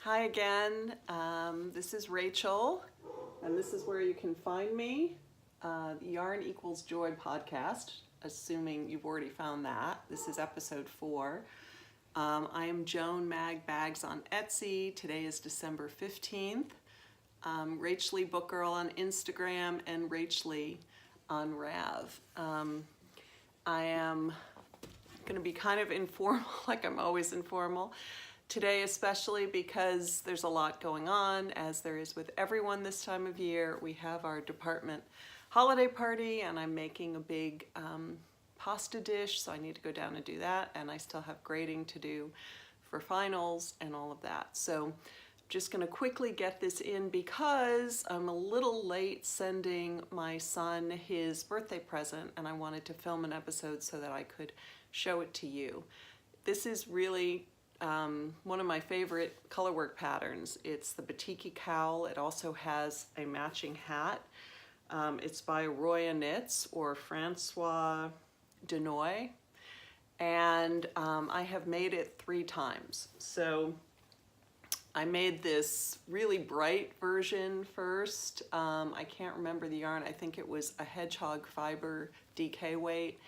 Hi again. This is Rachel, and this is where you can find me. The Yarn Equals Joy podcast, assuming you've already found that. This is episode 4. I am Joan Mag Bags on Etsy. Today is December 15th. Rach Lee Book Girl on Instagram and Rach Lee on Rav. I am going to be kind of informal, like I'm always informal. Today especially because there's a lot going on, as there is with everyone this time of year. We have our department holiday party and I'm making a big pasta dish, so I need to go down and do that, and I still have grading to do for finals and all of that. So I'm just going to quickly get this in because I'm a little late sending my son his birthday present, and I wanted to film an episode so that I could show it to you. This is really one of my favorite colorwork patterns. It's the Batiki cowl. It also has a matching hat. It's by Roya Knits or Francois Denoy, and I have made it 3 times. So I made this really bright version first. I can't remember the yarn. I think it was a hedgehog fiber DK weight.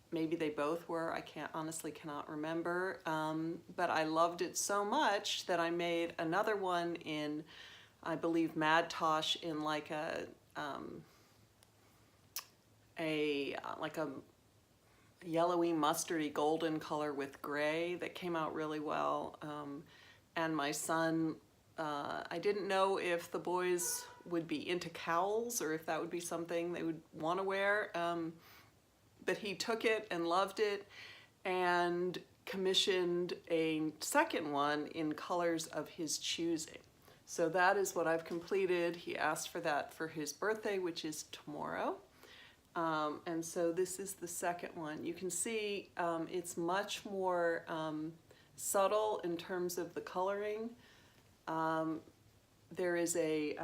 Maybe they both were, I honestly cannot remember, but I loved it so much that I made another one in, I believe, Mad Tosh in like a yellowy mustardy golden color with gray that came out really well. And my son, I didn't know if the boys would be into cowls or if that would be something they would want to wear. But he took it and loved it and commissioned a second one in colors of his choosing. So that is what I've completed. He asked for that for his birthday, which is tomorrow. And so this is the second one. You can see it's much more subtle in terms of the coloring. There is a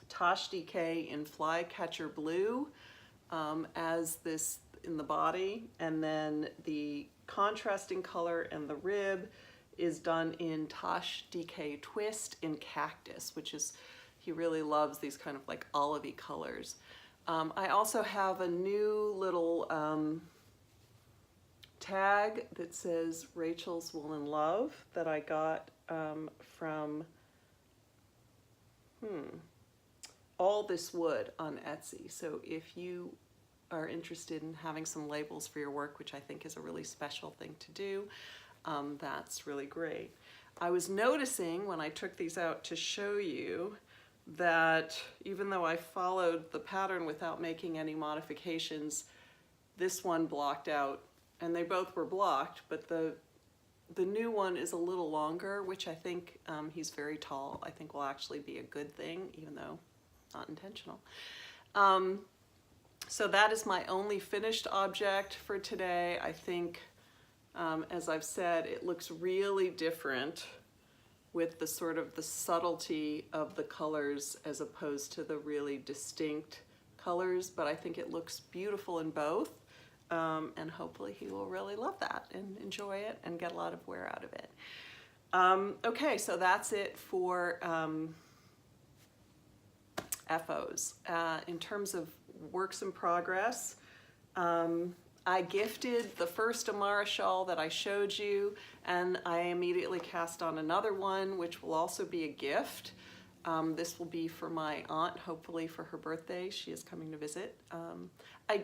Tosh DK in Flycatcher Blue, as this in the body, and then the contrasting color and the rib is done in Tosh DK Twist in Cactus, which is, he really loves these kind of like olivey colors. I also have a new little tag that says Rachel's Wool & Love that I got from All This Wood on Etsy. So if you are interested in having some labels for your work, which I think is a really special thing to do, that's really great. I was noticing when I took these out to show you that even though I followed the pattern without making any modifications, this one blocked out, and they both were blocked, but the new one is a little longer, which I think he's very tall. I think will actually be a good thing, even though not intentional. So that is my only finished object for today. I think, as I've said, it looks really different with the sort of the subtlety of the colors as opposed to the really distinct colors, but I think it looks beautiful in both, and hopefully he will really love that and enjoy it and get a lot of wear out of it. Okay, so that's it for FOs. In terms of works in progress, I gifted the first Amara shawl that I showed you, and I immediately cast on another one, which will also be a gift. This will be for my aunt, hopefully for her birthday. She is coming to visit. I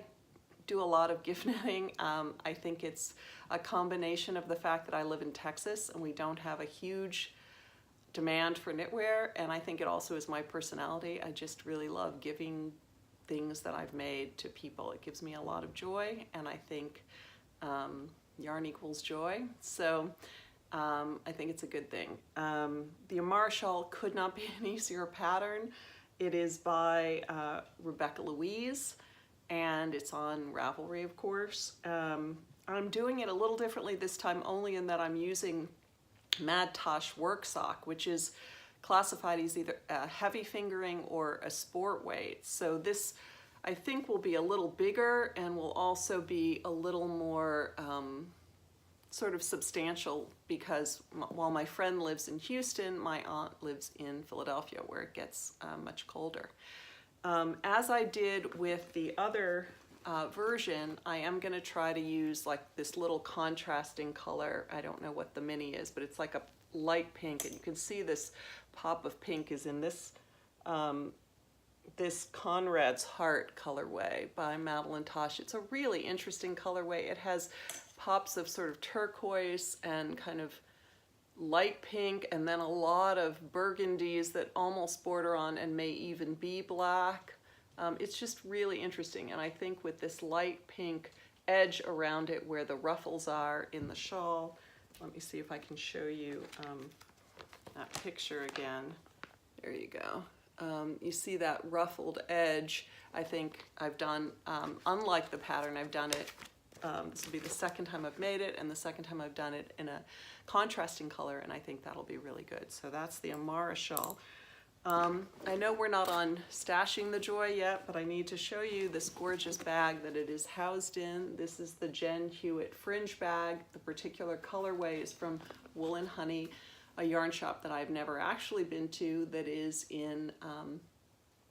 do a lot of gift knitting. I think it's a combination of the fact that I live in Texas and we don't have a huge demand for knitwear, and I think it also is my personality. I just really love giving things that I've made to people. It gives me a lot of joy, and I think yarn equals joy. So I think it's a good thing. The Amara shawl could not be an easier pattern. It is by Rebecca Louise, and it's on Ravelry, of course. I'm doing it a little differently this time, only in that I'm using Mad Tosh work sock, which is classified as either a heavy fingering or a sport weight. So this, I think, will be a little bigger and will also be a little more sort of substantial because while my friend lives in Houston, my aunt lives in Philadelphia where it gets much colder. As I did with the other version, I am going to try to use like this little contrasting color. I don't know what the mini is, but it's like a light pink, and you can see this pop of pink is in this this Conrad's Heart colorway by Madeline Tosh. It's a really interesting colorway. It has pops of sort of turquoise and kind of light pink, and then a lot of burgundies that almost border on and may even be black. It's just really interesting, and I think with this light pink edge around it where the ruffles are in the shawl, let me see if I can show you that picture again. There you go. You see that ruffled edge. I think I've done, unlike the pattern, I've done it, this will be the second time I've made it and the second time I've done it in a contrasting color, and I think that'll be really good. So that's the Amara shawl. I know we're not on Stashing the Joy yet, but I need to show you this gorgeous bag that it is housed in. This is the Jen Hewitt fringe bag. The particular colorway is from Wool and Honey, a yarn shop that I've never actually been to that is in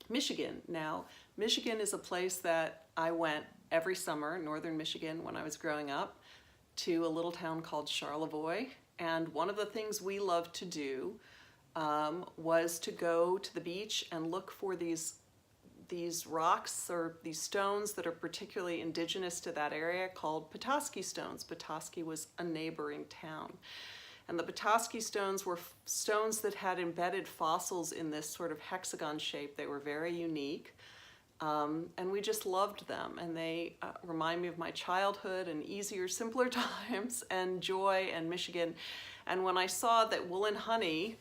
Michigan. Now, Michigan is a place that I went every summer, northern Michigan, when I was growing up, to a little town called Charlevoix. And one of the things we loved to do was to go to the beach and look for these rocks or these stones that are particularly indigenous to that area called Petoskey stones. Petoskey was a neighboring town. And the Petoskey stones were stones that had embedded fossils in this sort of hexagon shape. They were very unique, and we just loved them. And they remind me of my childhood and easier, simpler times and joy and Michigan. And when I saw that Wool and Honey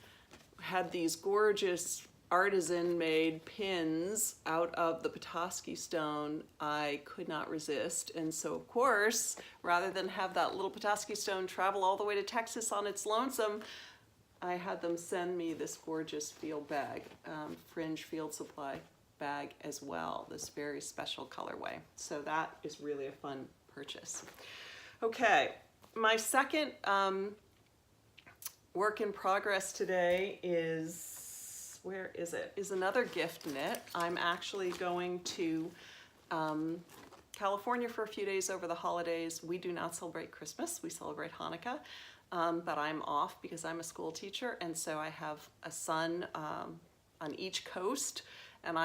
had these gorgeous artisan-made pins out of the Petoskey stone, I could not resist. And so, of course, rather than have that little Petoskey stone travel all the way to Texas on its lonesome, I had them send me this gorgeous field bag, fringe field supply bag as well, this very special colorway. So that is really a fun purchase. Okay, my second work in progress today is, where is it? Is another gift knit. I'm actually going to California for a few days over the holidays. We do not celebrate Christmas, we celebrate Hanukkah, but I'm off because I'm a school teacher, and so I have a son on each coast, and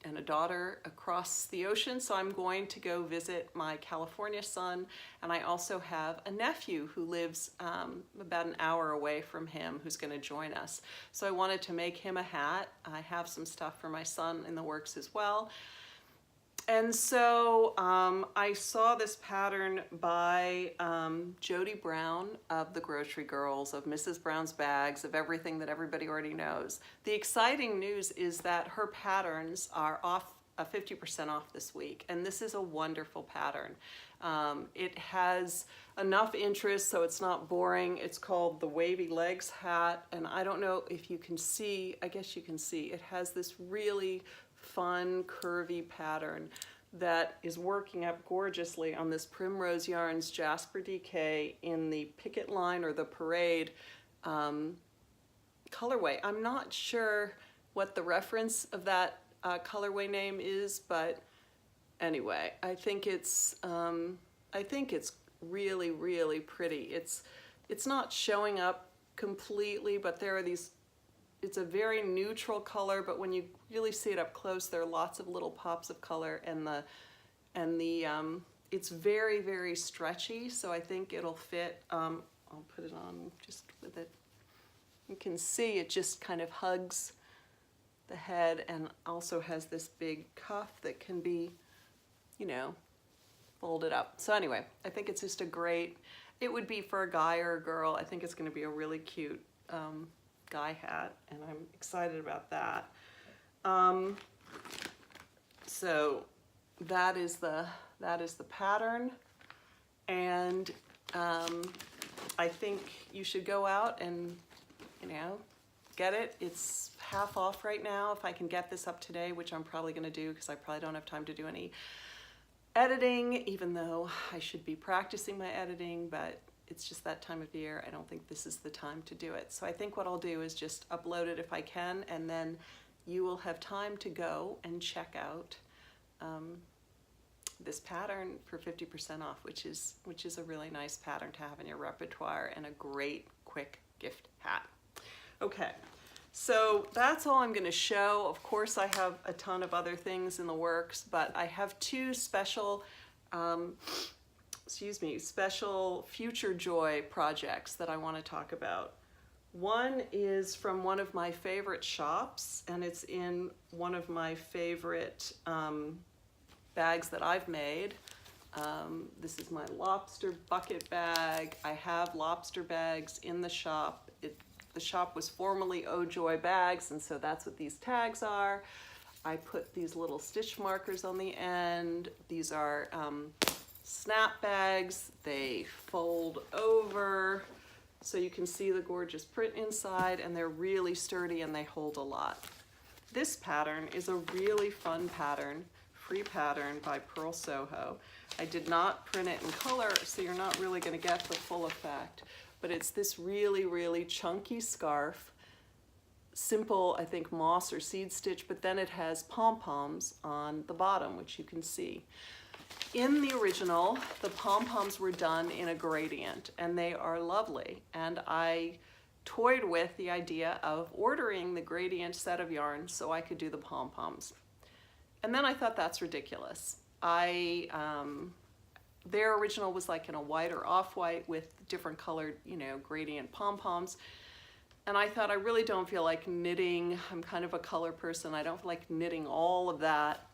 and a daughter across the ocean, so I'm going to go visit my California son, and I also have a nephew who lives about an hour away from him who's going to join us. So I wanted to make him a hat. I have some stuff for my son in the works as well. And so I saw this pattern by Jody Brown of the Grocery Girls, of Mrs. Brown's Bags, of everything that everybody already knows. The exciting news is that her patterns are off 50% off this week, and this is a wonderful pattern. It has enough interest so it's not boring. It's called the Wavy Legs hat, and I don't know if you can see, I guess you can see, it has this really fun curvy pattern that is working up gorgeously on this Primrose Yarns Jasper DK in the Picket Line or the Parade colorway. I'm not sure what the reference of that colorway name is, but anyway, I think it's really, really pretty. It's not showing up completely, but there are these. It's a very neutral color, but when you really see it up close, there are lots of little pops of color, and it's very, very stretchy, so I think it'll fit. I'll put it on just with it. You can see it just kind of hugs the head and also has this big cuff that can be, you know, folded up. So anyway, I think it's just it would be for a guy or a girl. I think it's going to be a really cute guy hat, and I'm excited about that. So that is the pattern, and I think you should go out and, you know, get it. It's half off right now. If I can get this up today, which I'm probably going to do because I probably don't have time to do any editing, even though I should be practicing my editing, but it's just that time of year. I don't think this is the time to do it. So I think what I'll do is just upload it if I can, and then you will have time to go and check out this pattern for 50% off, which is a really nice pattern to have in your repertoire and a great quick gift hat. Okay, so that's all I'm going to show. Of course, I have a ton of other things in the works, but I have two special special Future Joy projects that I want to talk about. One is from one of my favorite shops, and it's in one of my favorite bags that I've made. This is my lobster bucket bag. I have lobster bags in the shop. The shop was formerly Oh Joy Bags, and so that's what these tags are. I put these little stitch markers on the end. These are snap bags. They fold over so you can see the gorgeous print inside, and they're really sturdy and they hold a lot. This pattern is a really fun pattern, free pattern by Purl Soho. I did not print it in color, so you're not really going to get the full effect, but it's this really, really chunky scarf. Simple, I think, moss or seed stitch, but then it has pom-poms on the bottom, which you can see. In the original, the pom-poms were done in a gradient, and they are lovely. And I toyed with the idea of ordering the gradient set of yarn so I could do the pom-poms. And then I thought that's ridiculous. Their original was like in a white or off-white with different colored, gradient pom-poms. And I thought, I really don't feel like knitting. I'm kind of a color person. I don't feel like knitting all of that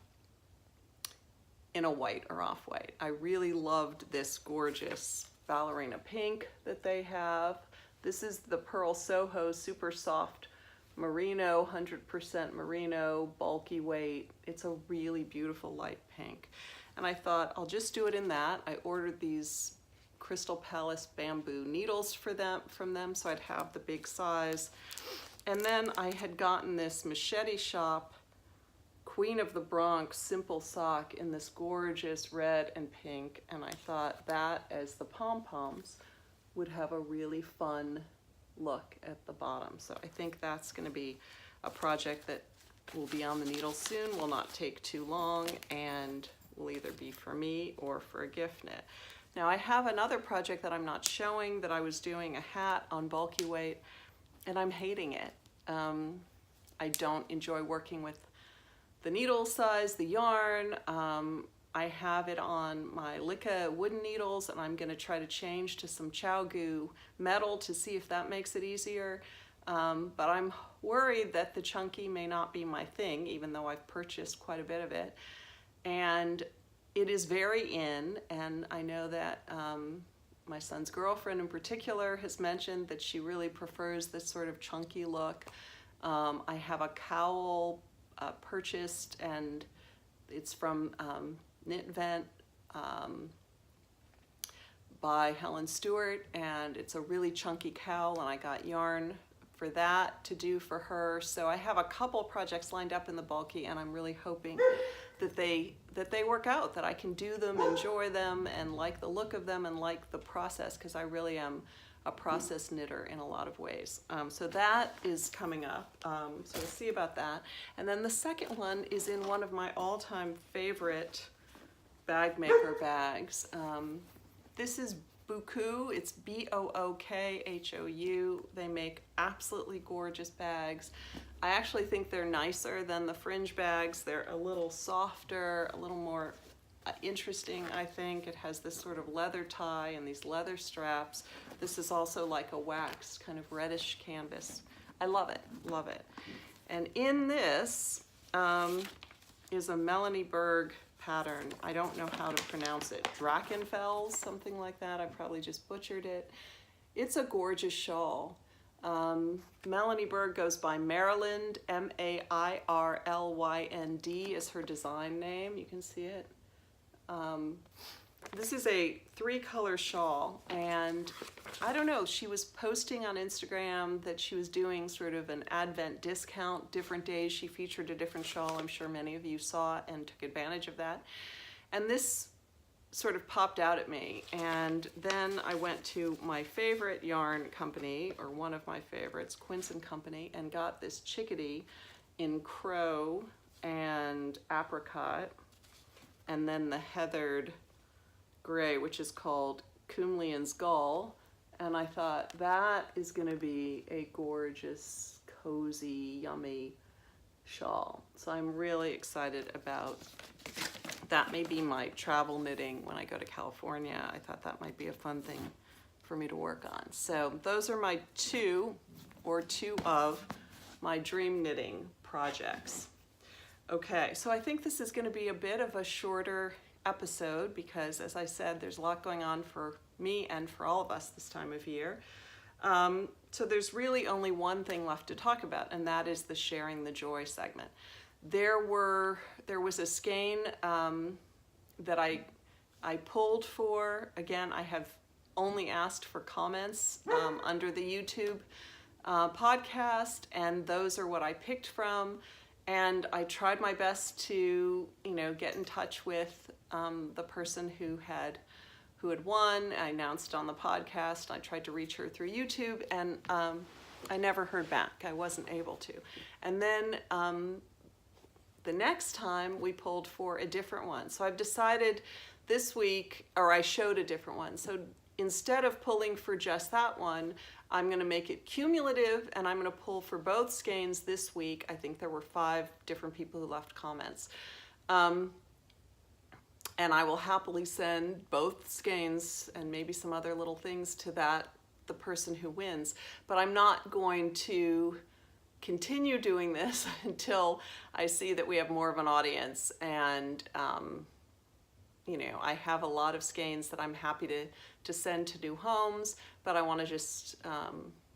in a white or off-white. I really loved this gorgeous ballerina pink that they have. This is the Purl Soho Super Soft Merino, 100% merino, bulky weight. It's a really beautiful light pink. And I thought, I'll just do it in that. I ordered these Crystal Palace bamboo needles from them, so I'd have the big size. And then I had gotten this Machete Shop Queen of the Bronx simple sock in this gorgeous red and pink, and I thought that, as the pom-poms, would have a really fun look at the bottom. So I think that's going to be a project that will be on the needle soon, will not take too long, and will either be for me or for a gift knit. Now I have another project that I'm not showing, that I was doing a hat on bulky weight, and I'm hating it. I don't enjoy working with the needle size, the yarn. I have it on my Licca wooden needles, and I'm going to try to change to some ChiaoGoo metal to see if that makes it easier. But I'm worried that the chunky may not be my thing, even though I've purchased quite a bit of it. And it is very in, and I know that my son's girlfriend in particular has mentioned that she really prefers this sort of chunky look. I have a cowl purchased, and it's from Knit Vent by Helen Stewart, and it's a really chunky cowl, and I got yarn for that to do for her. So I have a couple projects lined up in the bulky, and I'm really hoping that they work out, that I can do them, enjoy them, and like the look of them, and like the process, because I really am a process knitter in a lot of ways. So that is coming up, so we'll see about that. And then the second one is in one of my all-time favorite bag maker bags. This is Bookhoo. It's B-O-O-K-H-O-U. They make absolutely gorgeous bags. I actually think they're nicer than the fringe bags. They're a little softer, a little more interesting, I think. It has this sort of leather tie and these leather straps. This is also like a waxed kind of reddish canvas. I love it, love it. And in this is a Melanie Berg pattern. I don't know how to pronounce it. Drachenfels, something like that. I probably just butchered it. It's a gorgeous shawl. Melanie Berg goes by Maryland, M-A-I-R-L-Y-N-D is her design name. You can see it. This is a 3-color shawl, and I don't know, she was posting on Instagram that she was doing sort of an Advent discount, different days she featured a different shawl. I'm sure many of you saw and took advantage of that. And this sort of popped out at me, and then I went to my favorite yarn company, or one of my favorites, Quince & Company, and got this chickadee in crow and apricot, and then the heathered gray, which is called Kumlian's Gull. And I thought that is going to be a gorgeous, cozy, yummy shawl. So I'm really excited about that. May be my travel knitting when I go to California. I thought that might be a fun thing for me to work on. So those are my two of my dream knitting projects. Okay, so I think this is going to be a bit of a shorter episode because, as I said, there's a lot going on for me and for all of us this time of year. So there's really only one thing left to talk about, and that is the Sharing the Joy segment. There was a skein that I pulled for. Again, I have only asked for comments under the YouTube podcast, and those are what I picked from. And I tried my best to, get in touch with the person who had won. I announced on the podcast. I tried to reach her through YouTube, and I never heard back. I wasn't able to. And then the next time we pulled for a different one. So I've decided this week, or I showed a different one. So instead of pulling for just that one, I'm going to make it cumulative, and I'm going to pull for both skeins this week. I think there were 5 different people who left comments. And I will happily send both skeins and maybe some other little things to the person who wins. But I'm not going to continue doing this until I see that we have more of an audience. And, I have a lot of skeins that I'm happy to send to new homes, but I want to just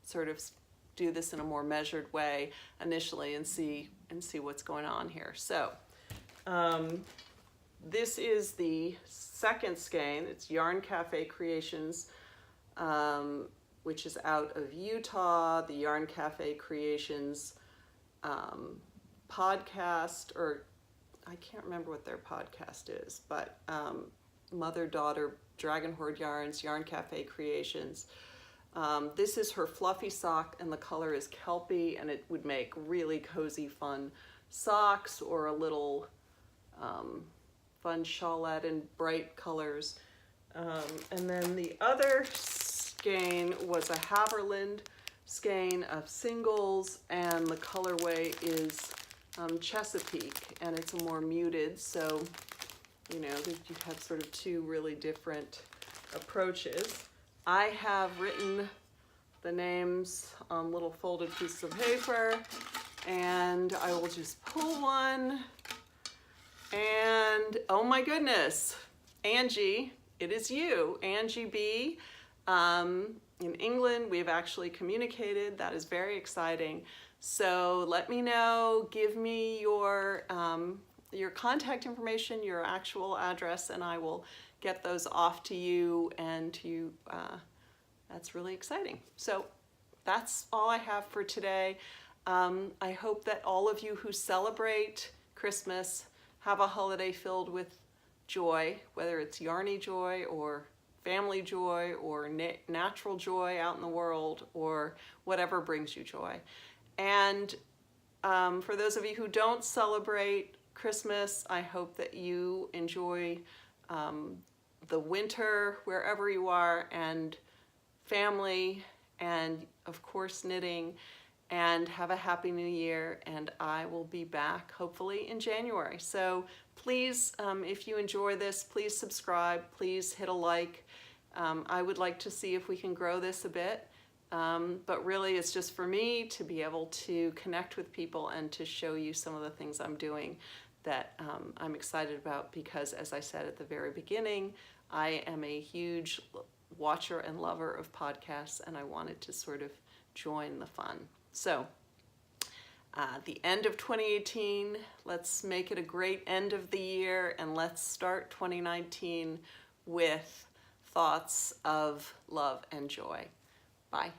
sort of do this in a more measured way initially and see what's going on here. So this is the second skein. It's Yarn Cafe Creations, which is out of Utah. The Yarn Cafe Creations podcast, or I can't remember what their podcast is, but mother-daughter Dragon Horde Yarns, Yarn Cafe Creations. This is her fluffy sock, and the color is Kelpie, and it would make really cozy, fun socks, or a little fun shawlette in bright colors. And then the other skein was a Haverland skein of singles, and the colorway is Chesapeake, and it's a more muted, so you have sort of 2 really different approaches. I have written the names on little folded pieces of paper, and I will just pull one, and oh my goodness, Angie, it is you, Angie B. In England, we've actually communicated. That is very exciting. So let me know, give me your contact information, your actual address, and I will get those off to you, and that's really exciting. So that's all I have for today. I hope that all of you who celebrate Christmas have a holiday filled with joy, whether it's yarny joy or family joy or natural joy out in the world, or whatever brings you joy. And for those of you who don't celebrate Christmas, I hope that you enjoy the winter wherever you are, and family, and of course knitting, and have a happy new year. And I will be back hopefully in January. So please, if you enjoy this, please subscribe, please hit a like. I would like to see if we can grow this a bit. But really it's just for me to be able to connect with people and to show you some of the things I'm doing that I'm excited about, because as I said at the very beginning, I am a huge watcher and lover of podcasts, and I wanted to sort of join the fun. So the end of 2018, let's make it a great end of the year, and let's start 2019 with thoughts of love and joy. Bye.